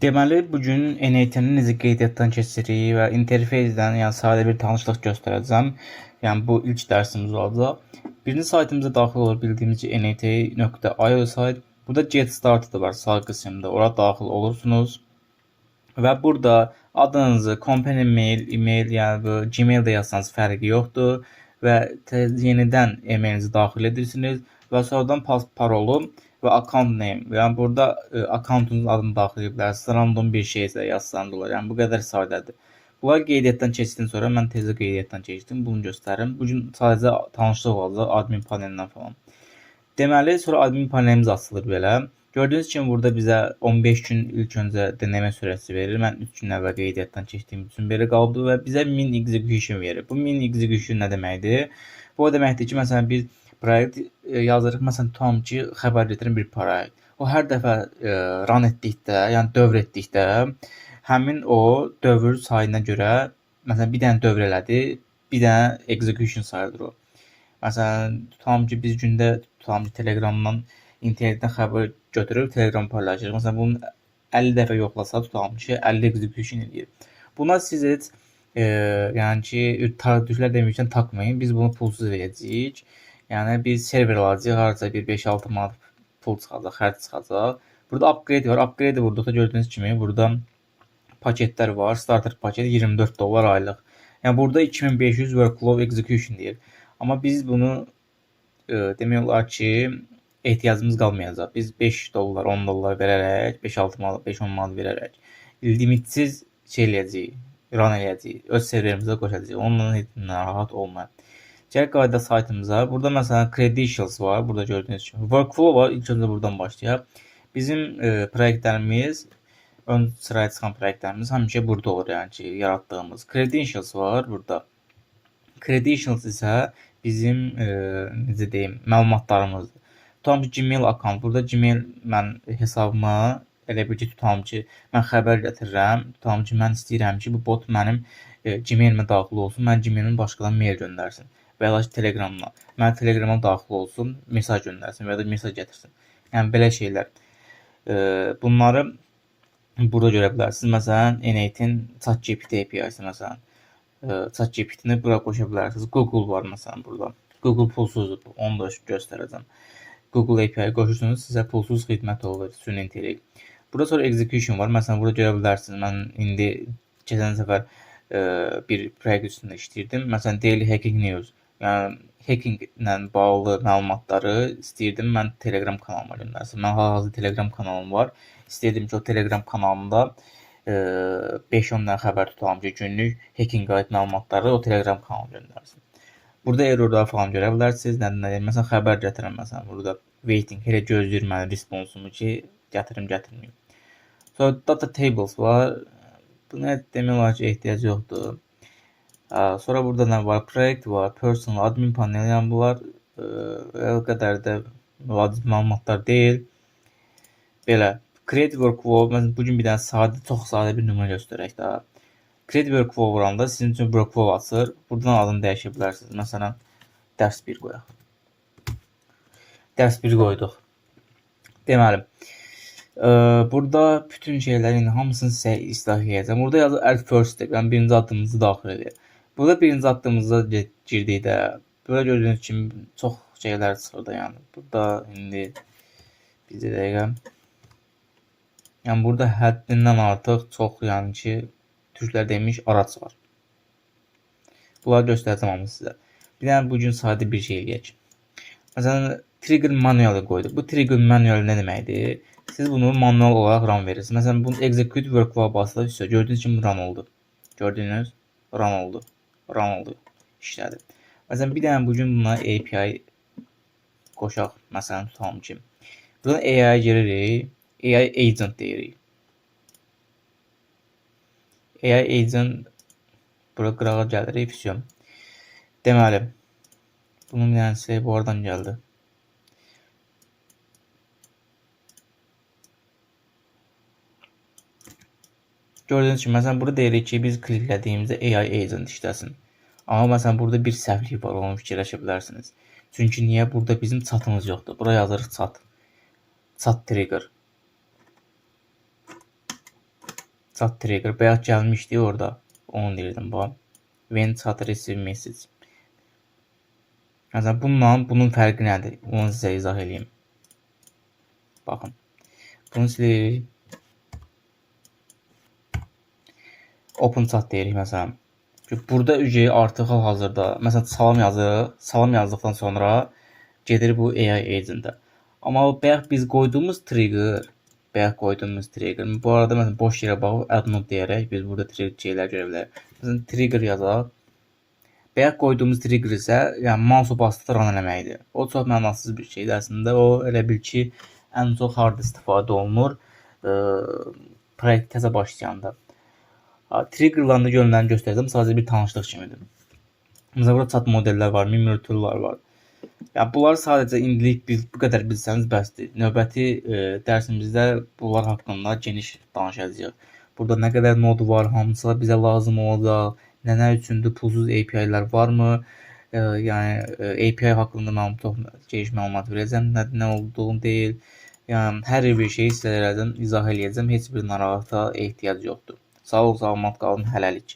Deməli, bu gün NAT-ni necə qeydiyyatdan keçiririk və interfeysdən, yəni sadə bir tanışlıq göstərəcəm. Yəni bu ilk dərsimiz olacaq. Birinci saytımıza daxil olur, bildiyimiz kimi nat.io sayt. Burada Get Started var sağ qismində. Ora daxil olursunuz və burada adınızı, company mail, e-mail, yəni bu Gmail-də yazsanız fərqi yoxdur və yenidən e-mailinizi daxil edirsiniz və sonradan parolu və account name. Yəni burada akkauntunuzun adını daxil edə bilərsiniz. Random bir şey isə yazsanız olar. Yəni bu qədər sadədir. Bunlar qeydiyyatdan keçdikdən sonra mən tezə qeydiyyatdan keçdim. Bunu göstərim. Bu gün sadəcə tanışlıq olacaq admin panelindən falan. Deməli, sonra admin panelimiz açılır belə. Gördüyünüz kimi burada bizə 15 gün ilk öncə denəmə sürəsi verir. Mən 3 gün əvvəl qeydiyyatdan keçdiyim üçün belə qaldı və bizə min execution verir. Bu min execution nə deməkdir? Bu o deməkdir ki, məsələn biz proyekt yazırıq. Məsələn, tutalım ki, xəbər gətirən bir proyekt. O hər dəfə run etdikdə, yəni dövr etdikdə həmin o dövr sayına görə, məsələn, bir dənə dövr elədi, bir dənə execution sayılır o. Məsələn, tutalım ki, biz gündə Telegramdan, internetdən xəbər götürüb Telegram paylaşırıq. Məsələn, bunu 50 dəfə yoxlasa, tutalım ki, 50 execution edir. Buna siz heç yəni ki, tərəddüdlər deməkdən takmayın. Biz bunu pulsuz verəcəyik. Yəni biz server alacağıq, harca bir 5-6 manat pul çıxacaq, xərc çıxacaq. Burada upgrade var. Upgrade burada gördüyünüz kimi burada paketlər var. Starter paket $24 aylıq. Yəni burada 2500 workflow execution deyir. Amma biz bunu demək olar ki, ehtiyacımız qalmayacaq. Biz $5, $10 verərək, 5-6 manat, 5-10 manat verərək limitsiz şey eləyəcəyik, run eləyəcəyik, öz serverimizə qoşacağıq. Onunla heç narahat olmayın. Gələk qayıdaq saytımıza. Burada məsələn credentials var, burada gördüyünüz kimi. Workflow var. İlk öncə buradan başlayaq. Bizim proyektlərimiz, ön sıraya çıxan proyektlərimiz həmişə burada olur, yəni ki, yaratdığımız. Credentials var burada. Credentials isə bizim necə deyim, məlumatlarımızdır. Tutalım ki, Gmail account. Burada Gmail mən hesabıma elə bir ki, tutalım ki, mən xəbər gətirirəm. Tutalım ki, mən istəyirəm ki, bu bot mənim Gmail-imə daxil olsun. Mən Gmail-imi başqadan mail göndərsin. Və ya Telegramla. Mən Telegrama daxil olsun, mesaj göndərsin və ya da mesaj gətirsin. Yəni belə şeylər. Bunları burada görə bilərsiniz. Məsələn, N8-in ChatGPT API-si məsələn. ChatGPT-ni bura qoşa bilərsiniz. Google var məsələn burada. Google pulsuzdur. Onu da göstərəcəm. Google API qoşursunuz, sizə pulsuz xidmət olur, süni intellekt. Burada sonra execution var. Məsələn, burada görə bilərsiniz. Mən indi keçən səfər bir proyekt üstündə işləyirdim. Məsələn, Daily Hacking News. Yəni hackinglə bağlı məlumatları istəyirdim mən Telegram kanalıma göndərsin. Mən hal-hazırda Telegram kanalım var. İstəyirdim ki, o Telegram kanalımda 5-10 dənə xəbər tutalım ki, günlük hacking aid məlumatları o Telegram kanalıma göndərsin. Burada errorları falan görə bilərsiniz. Nədir? Məsələn, xəbər gətirəm məsələn burada waiting elə gözləyir mənim responsumu ki, gətirim, gətirməyim. Sonra data tables var. Buna demək olar ki, ehtiyac yoxdur. Sonra burada nə var? Project var, personal, admin panel. Yəni bunlar o qədər də vacib məlumatlar deyil. Belə create workflow. Məsələn, bu gün bir dənə sadə, çox sadə bir nümunə göstərək də. Create workflow vuranda sizin üçün workflow açır. Buradan adını dəyişə bilərsiniz. Məsələn, dərs 1 qoyaq. Dərs 1 qoyduq. Deməli, burada bütün şeylərin hamısını sizə islah edəcəm. Burada yazır add first step, yəni birinci addımınızı daxil edin. Burada birinci addımımıza girdikdə, burada gördüyünüz kimi çox şeylər çıxır da, yəni. Burada indi bir dəqiqə. Yəni burada həddindən artıq çox, yəni ki, türklər demiş araç var. Bunları göstərəcəm amma sizə. Bir dənə bugün sadə bir şey eləyək. Məsələn, trigger manual qoyduq. Bu trigger manual nə deməkdir? Siz bunu manual olaraq run verirsiniz. Məsələn, bunu execute workflow basılır. Gördüyünüz kimi run oldu. Gördüyünüz run oldu. Run oldu. İşlədi. Məsələn, bir dənə bugün buna API qoşaq. Məsələn, tutalım ki. Buradan AI giririk. AI agent deyirik. AI agent bura qırağa gəlirik. Füsiyon. Deməli, bunun bir dənəsi bu oradan gəldi. Gördüyünüz kimi, məsələn, burada deyirik ki, biz kliklədiyimizdə AI agent işləsin. Amma məsələn, burada bir səhvlik var, onu fikirləşə bilərsiniz. Çünki niyə? Burada bizim chatımız yoxdur. Bura yazırıq chat. Chat trigger. chat trigger bayaq gəlmişdi orada. Onu deyirdim bu. When chat receive message. Məsələn, bunun fərqi nədir? Onu sizə izah edeyim. Baxın. Bunu silirik. Open chat deyirik məsələn. Burada artıq hal-hazırda məsələn salam yazdıqdan sonra gedir bu AI agentə. Amma bayaq biz qoyduğumuz trigger, bu arada məsələn boş yerə baxıb add node deyərək biz burada trigger şeylər görə bilərik. Məsələn trigger yazaq. Bayaq qoyduğumuz trigger isə yəni mouse basdıqda run eləməkdir. O çox mənasız bir şeydir əslində. O elə bil ki ən çox harda istifadə olunur proyekt təzə başlayanda. Triggerlarında yönlərini göstərəcəm. Sadəcə bir tanışlıq kimidir. Məsələn, burada chat modellər var, memory tool'lar var. Yəni bunları sadəcə indilik bu qədər bilsəniz bəsdir. Növbəti dərsimizdə bunlar haqqında geniş danışacağıq. Burada nə qədər node var, hamısı bizə lazım olacaq, nə üçündür, pulsuz API-lər varmı? Yəni API haqqında mən çox geniş məlumat verəcəm, nə olduğunu deyil. Yəni hər bir şeyi sizə izah eləyəcəm. Heç bir narahatlığa ehtiyac yoxdur. Sağ ol, salamat qalın, hələlik.